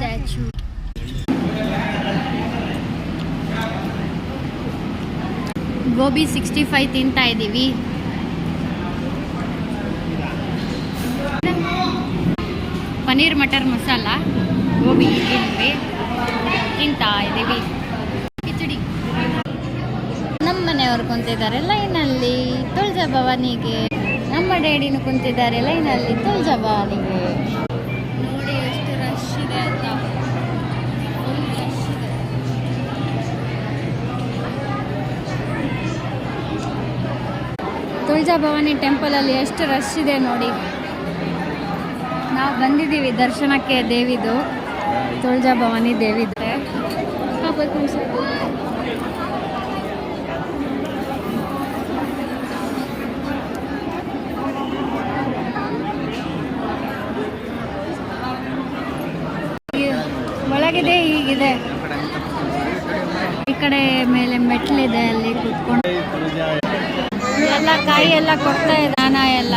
Statue. Gobi 65 ತಿಂತಾ ಇದ್ದೀವಿ. ಪನ್ನೀರ್ ಮಟರ್ ಮಸಾಲ ಗೋಬಿ ತಿಂತಾ ಇದ್ದೀವಿ. ಕಿಚಡಿ. ನಮ್ಮ ಮನೆಯವರು ಕುಂತಿದ್ದಾರೆ ಲೈನಲ್ಲಿ ತುಳಜಾ ಭವಾನಿಗೆ. ನಮ್ಮ ಡ್ಯಾಡಿನೂ ಕುಂತಿದ್ದಾರೆ ಲೈನಲ್ಲಿ ತುಳಜಾ ಭವಾನಿಗೆ. ನೋಡಿ ಎಷ್ಟು ರಶ್ ಇದೆ ಅಂತ. ತುಳಜಾ ಭವಾನಿ ಟೆಂಪಲಲ್ಲಿ ಎಷ್ಟು ರಶ್ ಇದೆ ನೋಡಿ. ನಾವು ಬಂದಿದ್ದೀವಿ ದರ್ಶನಕ್ಕೆ ದೇವಿದು, ತುಳಜಾ ಭವಾನಿ ದೇವಿದೆ. ಒಳಗಿದೆ ಹೀಗಿದೆ. ಈ ಕಡೆ ಮೇಲೆ ಮೆಟ್ಲಿದೆ, ಅಲ್ಲಿ ಕೂತ್ಕೊಂಡು ಎಲ್ಲ ಕಾಯಿ ಎಲ್ಲ ಕೊಡ್ತಾ ಇದೆ. ದಾನ ಎಲ್ಲ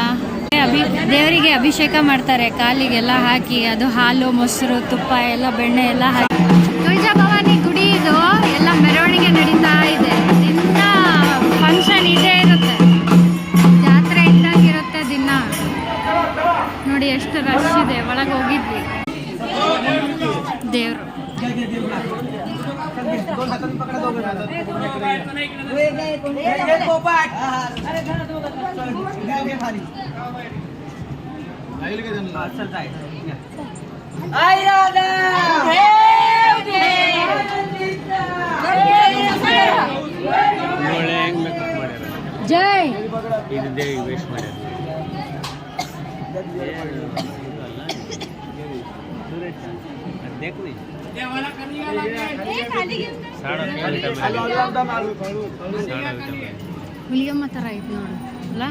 ದೇವರಿಗೆ ಅಭಿಷೇಕ ಮಾಡ್ತಾರೆ, ಕಾಲಿಗೆಲ್ಲ ಹಾಕಿ. ಅದು ಹಾಲು, ಮೊಸರು, ತುಪ್ಪ ಎಲ್ಲ, ಬೆಣ್ಣೆ ಎಲ್ಲ ಹಾಕಿ. ತುಳಜಾ ಭವಾನಿ ಗುಡಿ ಇದು. ಎಲ್ಲ ಮೆರವಣಿಗೆ ನಡೀತಾ ಇದೆ. ದಿನ ಫಂಕ್ಷನ್ ಇದೇ ಇರುತ್ತೆ, ಜಾತ್ರೆ ಇದ್ದಾಗಿರುತ್ತೆ ದಿನ. ನೋಡಿ ಎಷ್ಟು ರಶ್ ಇದೆ. ಒಳಗೆ ಹೋಗಿದ್ವಿ. ದೇವರು ಜೈ ಹುಲಿಯಮ್ಮ ಥರ ಐತೆ ನೋಡು ಅಲ್ಲ.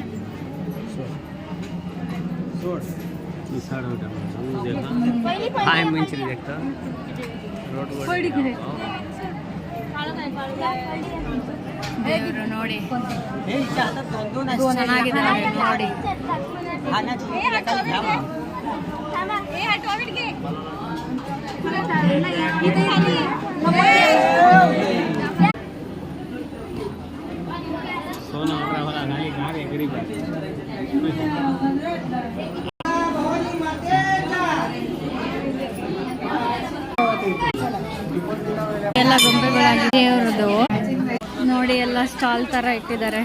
ದೇವರು ನೋಡಿ ಚೆನ್ನಾಗಿದೆ ನೋಡಿ. ಎಲ್ಲ ಗೊಂಬೆಗಳಾಗಿದೆ ದೇವ್ರದ್ದು ನೋಡಿ. ಎಲ್ಲ ಸ್ಟಾಲ್ ತರ ಇಟ್ಟಿದ್ದಾರೆ.